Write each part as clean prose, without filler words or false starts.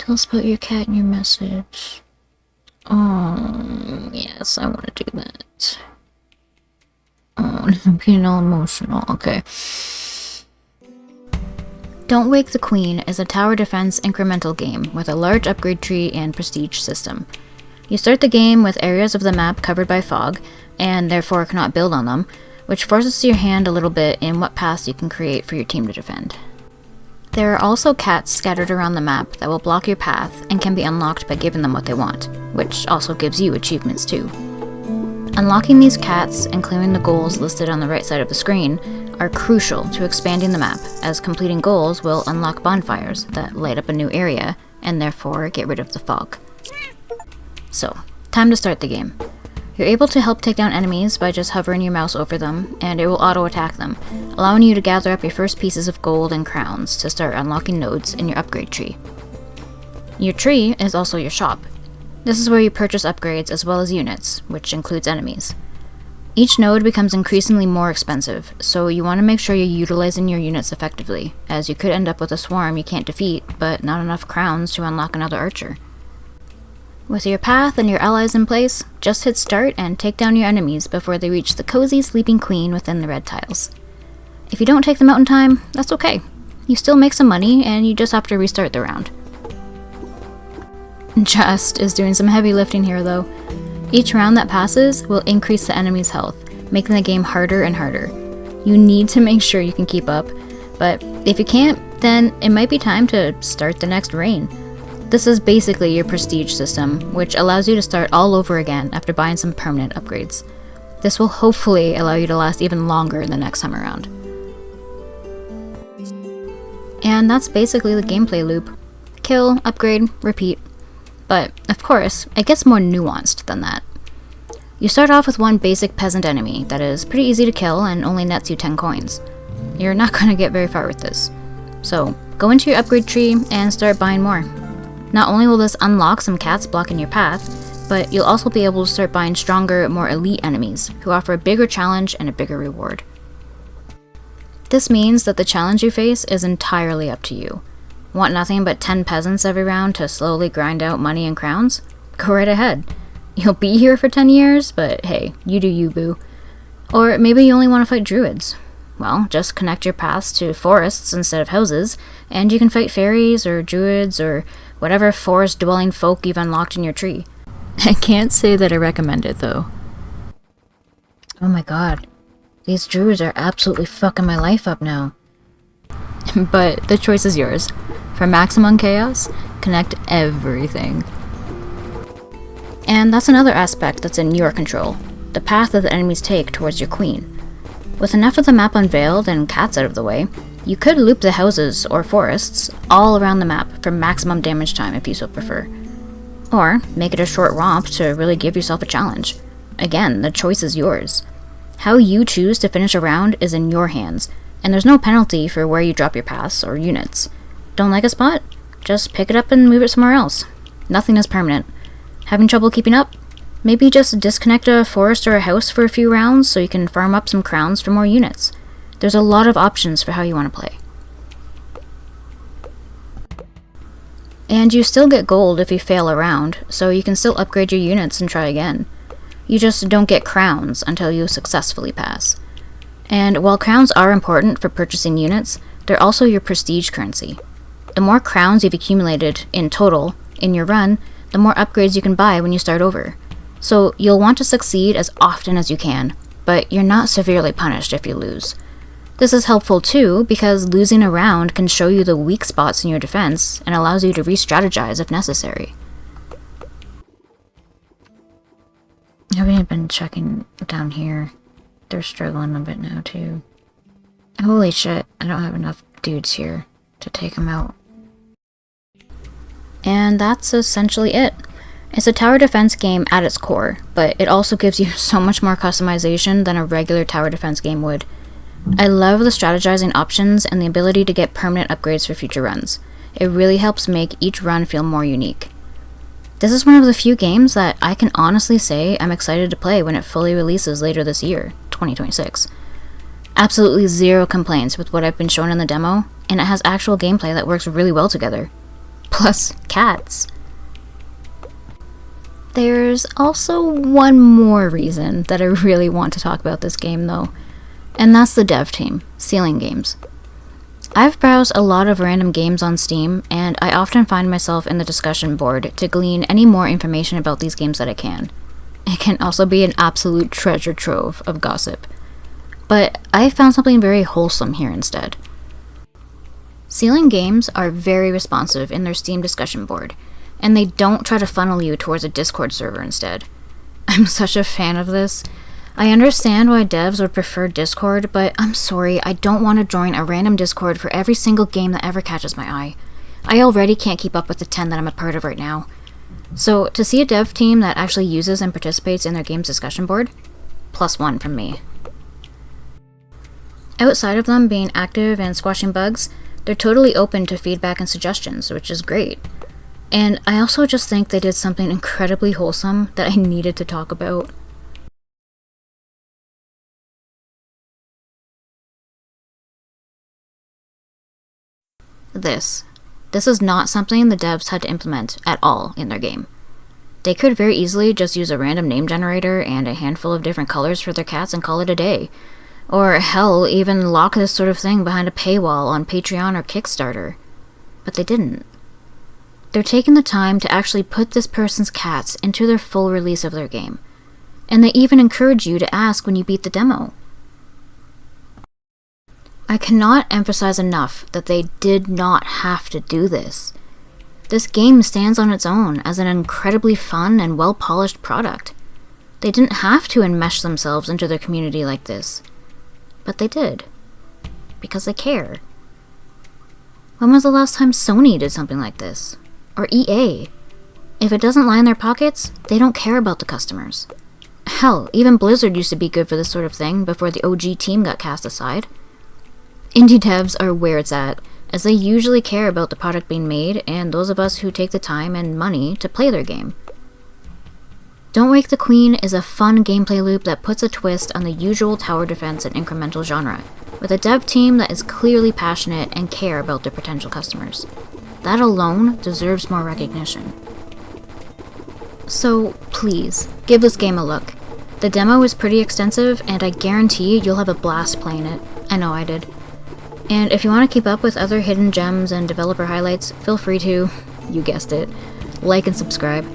Tell us about your cat and your message. Oh, yes, I want to do that. Oh, I'm getting all emotional. Okay. Don't Wake the Queen is a tower defense incremental game with a large upgrade tree and prestige system. You start the game with areas of the map covered by fog, and therefore cannot build on them, which forces your hand a little bit in what paths you can create for your team to defend. There are also cats scattered around the map that will block your path and can be unlocked by giving them what they want, which also gives you achievements too. Unlocking these cats and clearing the goals listed on the right side of the screen are crucial to expanding the map, as completing goals will unlock bonfires that light up a new area and therefore get rid of the fog. So, time to start the game. You're able to help take down enemies by just hovering your mouse over them, and it will auto-attack them, allowing you to gather up your first pieces of gold and crowns to start unlocking nodes in your upgrade tree. Your tree is also your shop. This is where you purchase upgrades as well as units, which includes enemies. Each node becomes increasingly more expensive, so you want to make sure you're utilizing your units effectively, as you could end up with a swarm you can't defeat, but not enough crowns to unlock another archer. With your path and your allies in place, just hit start and take down your enemies before they reach the cozy sleeping queen within the red tiles. If you don't take them out in time, that's okay. You still make some money, and you just have to restart the round. Just is doing some heavy lifting here though. Each round that passes will increase the enemy's health, making the game harder and harder. You need to make sure you can keep up, but if you can't, then it might be time to start the next reign. This is basically your prestige system, which allows you to start all over again after buying some permanent upgrades. This will hopefully allow you to last even longer the next time around. And that's basically the gameplay loop. Kill, upgrade, repeat. But, of course, it gets more nuanced than that. You start off with one basic peasant enemy that is pretty easy to kill and only nets you 10 coins. You're not going to get very far with this. So, go into your upgrade tree and start buying more. Not only will this unlock some cats blocking your path, but you'll also be able to start buying stronger, more elite enemies who offer a bigger challenge and a bigger reward. This means that the challenge you face is entirely up to you. Want nothing but 10 peasants every round to slowly grind out money and crowns? Go right ahead. You'll be here for 10 years, but hey, you do you, boo. Or maybe you only want to fight druids. Well, just connect your paths to forests instead of houses, and you can fight fairies or druids or whatever forest-dwelling folk you've unlocked in your tree. I can't say that I recommend it, though. Oh my god. These druids are absolutely fucking my life up now. But the choice is yours. For maximum chaos, connect everything. And that's another aspect that's in your control. The path that the enemies take towards your queen. With enough of the map unveiled and cats out of the way, you could loop the houses or forests all around the map for maximum damage time if you so prefer. Or make it a short romp to really give yourself a challenge. Again, the choice is yours. How you choose to finish a round is in your hands, and there's no penalty for where you drop your paths or units. Don't like a spot? Just pick it up and move it somewhere else. Nothing is permanent. Having trouble keeping up? Maybe just disconnect a forest or a house for a few rounds so you can farm up some crowns for more units. There's a lot of options for how you want to play. And you still get gold if you fail a round, so you can still upgrade your units and try again. You just don't get crowns until you successfully pass. And while crowns are important for purchasing units, they're also your prestige currency. The more crowns you've accumulated in total in your run, the more upgrades you can buy when you start over. So you'll want to succeed as often as you can, but you're not severely punished if you lose. This is helpful too, because losing a round can show you the weak spots in your defense and allows you to re-strategize if necessary. I haven't been checking down here. They're struggling a bit now too. Holy shit, I don't have enough dudes here to take them out. And that's essentially it. It's a tower defense game at its core, but it also gives you so much more customization than a regular tower defense game would. I love the strategizing options and the ability to get permanent upgrades for future runs. It really helps make each run feel more unique. This is one of the few games that I can honestly say I'm excited to play when it fully releases later this year, 2026. Absolutely zero complaints with what I've been shown in the demo, and it has actual gameplay that works really well together. plus cats. There's also one more reason that I really want to talk about this game though, and that's the dev team, Ceiling Games. I've browsed a lot of random games on Steam, and I often find myself in the discussion board to glean any more information about these games that I can. It can also be an absolute treasure trove of gossip. But I found something very wholesome here instead. Ceiling Games are very responsive in their Steam discussion board, and they don't try to funnel you towards a Discord server instead. I'm such a fan of this. I understand why devs would prefer Discord, but I'm sorry, I don't want to join a random Discord for every single game that ever catches my eye. I already can't keep up with the 10 that I'm a part of right now. So, to see a dev team that actually uses and participates in their game's discussion board, +1 from me. Outside of them being active and squashing bugs, they're totally open to feedback and suggestions, which is great. And I also just think they did something incredibly wholesome that I needed to talk about. This is not something the devs had to implement at all in their game. They could very easily just use a random name generator and a handful of different colors for their cats and call it a day. Or hell, even lock this sort of thing behind a paywall on Patreon or Kickstarter. But they didn't. They're taking the time to actually put this person's cats into their full release of their game. And they even encourage you to ask when you beat the demo. I cannot emphasize enough that they did not have to do this. This game stands on its own as an incredibly fun and well-polished product. They didn't have to enmesh themselves into their community like this. But they did. Because they care. When was the last time Sony did something like this? Or EA? If it doesn't line their pockets, they don't care about the customers. Hell, even Blizzard used to be good for this sort of thing before the OG team got cast aside. Indie devs are where it's at, as they usually care about the product being made and those of us who take the time and money to play their game. Don't Wake the Queen is a fun gameplay loop that puts a twist on the usual tower defense and incremental genre, with a dev team that is clearly passionate and care about their potential customers. That alone deserves more recognition. So, please, give this game a look. The demo is pretty extensive, and I guarantee you'll have a blast playing it. I know I did. And if you want to keep up with other hidden gems and developer highlights, feel free to, you guessed it, like and subscribe.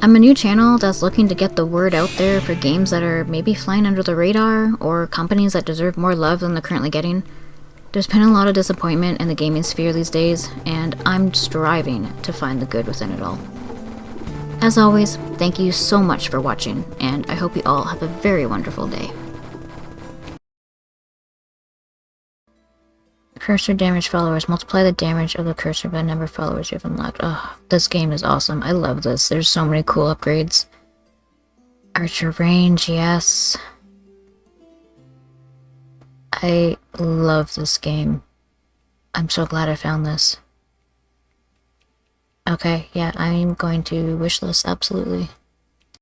I'm a new channel that's looking to get the word out there for games that are maybe flying under the radar, or companies that deserve more love than they're currently getting. There's been a lot of disappointment in the gaming sphere these days, and I'm striving to find the good within it all. As always, thank you so much for watching, and I hope you all have a very wonderful day. Cursor damage followers. Multiply the damage of the cursor by the number of followers you have unlocked. Oh, this game is awesome. I love this. There's so many cool upgrades. Archer range, yes. I love this game. I'm so glad I found this. Okay, yeah, I'm going to wish this, absolutely.